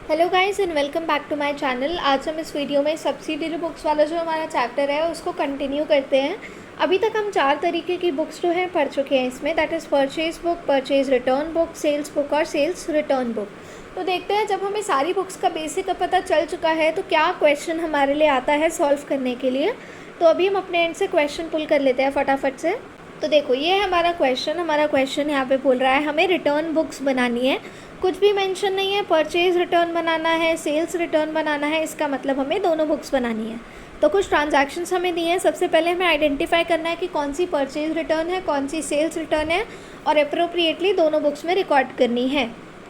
Hello guys and welcome back to my channel. आज हम इस वीडियो में सब्सिडरी बुक्स वाला जो हमारा चैप्टर है उसको कंटिन्यू करते हैं। अभी तक हम 4 तरीके की बुक्स जो हैं पढ़ चुके हैं इसमें, that is purchase book, purchase return book, sales book और सेल्स रिटर्न बुक। तो देखते हैं, जब हमें सारी बुक्स का बेसिक पता चल चुका है तो क्या क्वेश्चन हमारे लिए आता है सॉल्व करने के लिए। तो अभी हम अपने एंड से क्वेश्चन पुल कर लेते हैं फटाफट से। तो देखो, ये है हमारा क्वेश्चन यहाँ पे बोल रहा है हमें रिटर्न बुक्स बनानी है। कुछ भी मेंशन नहीं है, परचेज रिटर्न बनाना है, सेल्स रिटर्न बनाना है, इसका मतलब हमें दोनों बुक्स बनानी है। तो कुछ ट्रांजैक्शंस हमें दिए हैं। सबसे पहले हमें आइडेंटिफाई करना है कि कौन सी परचेज रिटर्न है, कौन सी सेल्स रिटर्न है और अप्रोप्रिएटली दोनों बुक्स में रिकॉर्ड करनी है।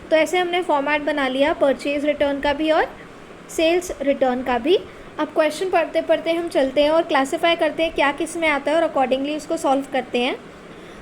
तो ऐसे हमने फॉर्मेट बना लिया परचेज रिटर्न का भी और सेल्स रिटर्न का भी। अब क्वेश्चन पढ़ते पढ़ते हम चलते हैं और क्लासीफाई करते हैं क्या किस में आता है और अकॉर्डिंगली उसको सॉल्व करते हैं।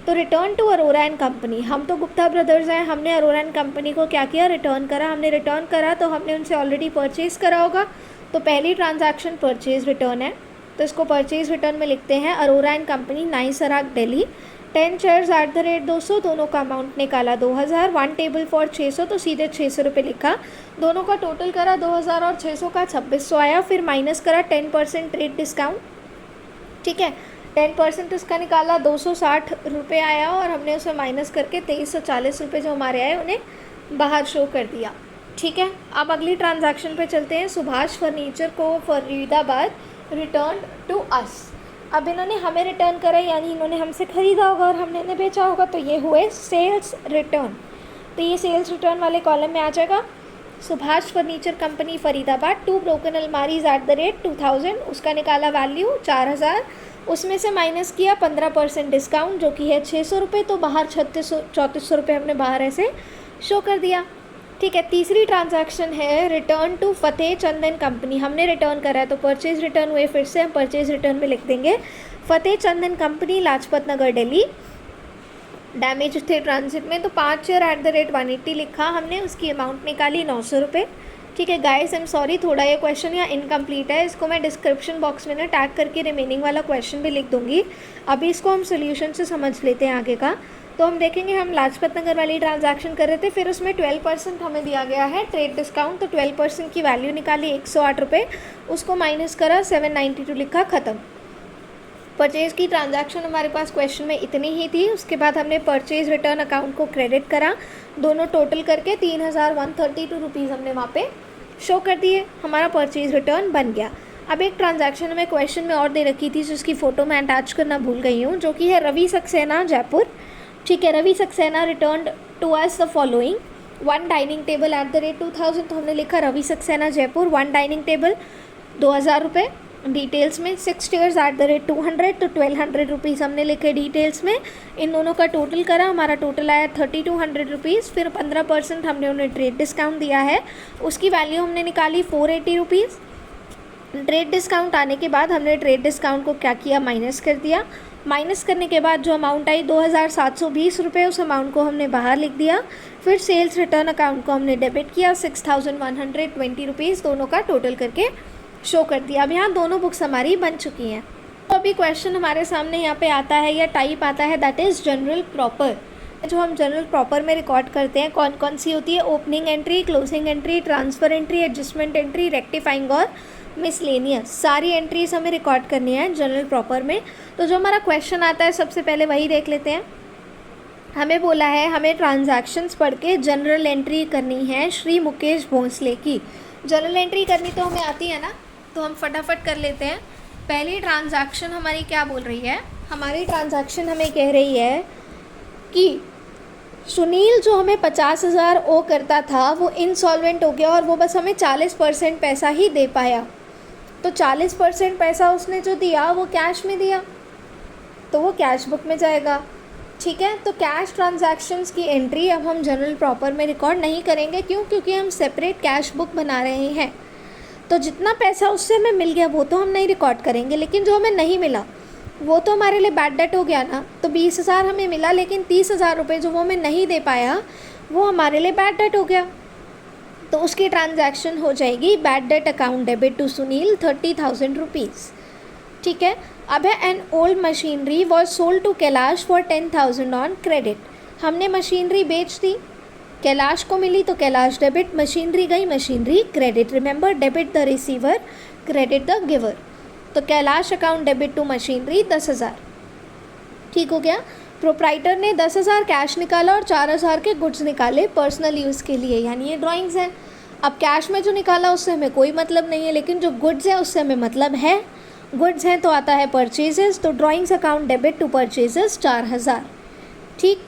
तो return to Arora and company, हम तो गुप्ता ब्रदर्स हैं, हमने अरोरा एंड कंपनी को क्या किया, रिटर्न करा। हमने रिटर्न करा तो हमने उनसे ऑलरेडी परचेज़ करा होगा, तो पहली ट्रांजैक्शन परचेज़ रिटर्न है। तो इसको परचेज़ रिटर्न में लिखते हैं अरोरा एंड कंपनी, नाइसराग दिल्ली, 10 शेयर्स @200, दोनों का अमाउंट निकाला 2000, 1 टेबल फॉर 600, तो सीधे 600 रुपये लिखा। दोनों का टोटल करा 2000 और 600 का 2600 आया। फिर माइनस करा 10% ट्रेड डिस्काउंट, ठीक है। 10% उसका निकाला 260 रुपये आया और हमने उसे माइनस करके 2340 रुपये जो हमारे आए उन्हें बाहर शो कर दिया, ठीक है। अब अगली ट्रांजैक्शन पे चलते हैं। सुभाष फर्नीचर को फरीदाबाद रिटर्न टू अस। अब इन्होंने हमें रिटर्न करा, यानी इन्होंने हमसे ख़रीदा होगा और हमने इन्हें बेचा होगा, तो ये हुए सेल्स रिटर्न। तो ये सेल्स रिटर्न वाले कॉलम में आ जाएगा। Subhash furniture company Faridabad, 2 broken अलमारीज @2000, उसका निकाला वैल्यू 4000, उसमें से माइनस किया 15% डिस्काउंट जो कि है 600 रुपये, तो बाहर 3400 रुपये हमने बाहर ऐसे शो कर दिया, ठीक है। तीसरी ट्रांजैक्शन है return to Fateh Chandan company, हमने रिटर्न करा है तो परचेज रिटर्न हुए, फिर से हम परचेज रिटर्न में लिख देंगे फतेह चंदन कंपनी, लाजपत नगर दिल्ली, डैमेज थे ट्रांजिट में, तो 5 शेयर @180 लिखा हमने, उसकी अमाउंट निकाली 900 रुपये, ठीक है। गाइस आई एम सॉरी, थोड़ा ये क्वेश्चन यहाँ इनकम्प्लीट है, इसको मैं डिस्क्रिप्शन बॉक्स में ना टैग करके रिमेनिंग वाला क्वेश्चन भी लिख दूंगी। अभी इसको हम सोल्यूशन से समझ लेते हैं आगे का। तो हम देखेंगे, हम लाजपत नगर वाली ट्रांजैक्शन कर रहे थे, फिर उसमें 12% हमें दिया गया है ट्रेड डिस्काउंट, तो 12% की वैल्यू निकाली 108 रुपये, उसको माइनस करा 792 लिखा, ख़त्म। परचेज़ की ट्रांजैक्शन हमारे पास क्वेश्चन में इतनी ही थी। उसके बाद हमने परचेज़ रिटर्न अकाउंट को क्रेडिट करा, दोनों टोटल करके 3132 रुपीज़ हमने वहाँ पे शो कर दिए, हमारा परचेज़ रिटर्न बन गया। अब एक ट्रांजैक्शन हमें क्वेश्चन में और दे रखी थी जिसकी फ़ोटो मैं अटैच करना भूल गई हूँ, जो कि है रवि सक्सेना जयपुर, ठीक है। Ravi Saxena return to us the following 1 dining table @2000, तो हमने लिखा रवि सक्सेना जयपुर 1 डाइनिंग टेबल 2000 रुपये। डिटेल्स में 6 चेयर्स @200, तो 1200 रुपीज़ हमने लिखे डिटेल्स में। इन दोनों का टोटल करा, हमारा टोटल आया 3200 रुपीज़। फिर 15% हमने उन्हें ट्रेड डिस्काउंट दिया है, उसकी वैल्यू हमने निकाली 480 रुपीज़। ट्रेड डिस्काउंट आने के बाद हमने ट्रेड डिस्काउंट को क्या किया, माइनस कर दिया। माइनस करने के बाद जो अमाउंट आई 2720 रुपये, उस अमाउंट को हमने बाहर लिख दिया। फिर सेल्स रिटर्न अकाउंट को हमने डेबिट किया 6120 रुपीज़, दोनों का टोटल करके शो कर दिया। अब यहाँ दोनों बुक्स हमारी बन चुकी हैं। तो अभी क्वेश्चन हमारे सामने यहाँ पे आता है या टाइप आता है, दैट इज़ जनरल प्रॉपर। जो हम जनरल प्रॉपर में रिकॉर्ड करते हैं कौन कौन सी होती है, opening entry, closing entry, transfer entry, adjustment entry, rectifying और मिसलेनियस, सारी एंट्रीज हमें रिकॉर्ड करनी है जनरल प्रॉपर में। तो जो हमारा क्वेश्चन आता है सबसे पहले वही देख लेते हैं। हमें बोला है हमें ट्रांजैक्शंस पढ़ के जनरल एंट्री करनी है श्री मुकेश भोंसले की। जनरल एंट्री करनी तो हमें आती है ना, तो हम फटाफट कर लेते हैं। पहली ट्रांजैक्शन हमारी क्या बोल रही है, हमारी ट्रांजैक्शन हमें कह रही है कि सुनील जो हमें 50,000 ओ करता था वो इंसॉल्वेंट हो गया और वो बस हमें 40% पैसा ही दे पाया। तो 40% पैसा उसने जो दिया वो कैश में दिया, तो वो कैश बुक में जाएगा, ठीक है। तो कैश ट्रांजैक्शंस की एंट्री अब हम जनरल प्रॉपर में रिकॉर्ड नहीं करेंगे, क्यों, क्योंकि हम सेपरेट कैश बुक बना रहे हैं। तो जितना पैसा उससे हमें मिल गया वो तो हम नहीं रिकॉर्ड करेंगे, लेकिन जो हमें नहीं मिला वो तो हमारे लिए बैड डेट हो गया ना। तो 20,000 हमें मिला, लेकिन 30,000 रुपये जो वो हमें नहीं दे पाया वो हमारे लिए बैड डेट हो गया, तो उसकी ट्रांजैक्शन हो जाएगी bad debt account debit to Sunil 30,000 rupees, ठीक है। अब है an old machinery was sold to Kailash for 10,000 on credit, हमने मशीनरी बेच दी, कैलाश को मिली तो कैलाश डेबिट, मशीनरी गई machinery credit. Remember, debit the receiver, credit the giver. तो Kailash account debit to machinery 10,000। ठीक हो गया। प्रोप्राइटर ने 10,000 कैश निकाला और 4,000 के गुड्स निकाले पर्सनल यूज़ के लिए, यानी ये ड्राइंग्स हैं। अब कैश में जो निकाला उससे हमें कोई मतलब नहीं है, लेकिन जो गुड्स है उससे हमें मतलब है। गुड्स हैं तो आता है परचेजेस, तो drawings account debit to purchases 4,000। ठीक।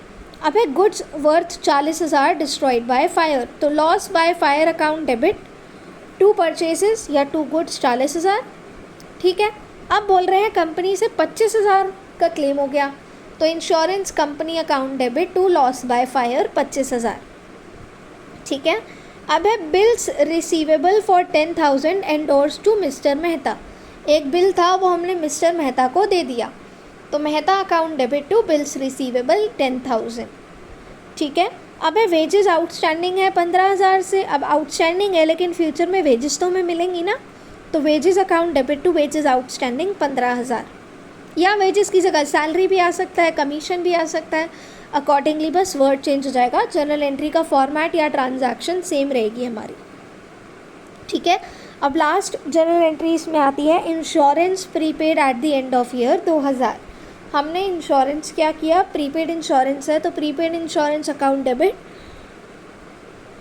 अब है goods worth 40,000 destroyed by fire, तो loss by fire account debit to purchases या टू गुड्स 40,000। ठीक है। अब बोल रहे हैं कंपनी से 25,000 का क्लेम हो गया, तो insurance company account debit to loss by fire 25,000। ठीक है। अब है bills receivable for 10,000 endorse to mister Mehta. एक बिल था वो हमने मिस्टर मेहता को दे दिया, तो Mehta account debit to bills receivable 10,000। ठीक है। अब है वेजेस आउटस्टैंडिंग है 15,000 से। अब आउटस्टैंडिंग है लेकिन फ्यूचर में वेजेस तो हमें मिलेंगी ना, तो wages account debit to wages outstanding 15,000, या वेजेस की जगह सैलरी भी आ सकता है, कमीशन भी आ सकता है, अकॉर्डिंगली बस वर्ड चेंज हो जाएगा। जर्नल एंट्री का फॉर्मेट या ट्रांजैक्शन सेम रहेगी हमारी। ठीक है। अब लास्ट जर्नल एंट्री इसमें आती है insurance prepaid at the end of year 2000। हमने इंश्योरेंस क्या किया, प्रीपेड इंश्योरेंस है तो prepaid insurance account debit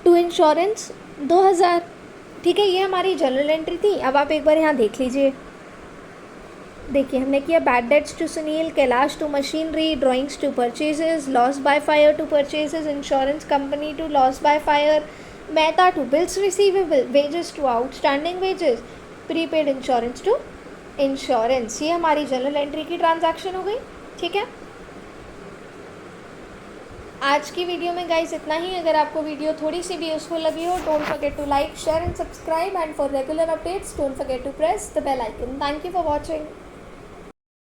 to insurance 2000। ठीक है, ये हमारी जर्नल एंट्री थी। अब आप एक बार यहाँ देख लीजिए। देखिए हमने किया bad debts to Sunil, Kailash to machinery, drawings to purchases, loss by fire to purchases, insurance company to loss by fire, Mehta to bills receivable, wages to outstanding wages, prepaid insurance to insurance. ये हमारी जर्नल एंट्री की transaction हो गई। ठीक है। आज की video में गाइस इतना ही। अगर आपको वीडियो थोड़ी सी भी यूजफुल लगी हो, don't forget to like, share and subscribe, and for regular updates don't forget to press the bell icon. Thank you for watching.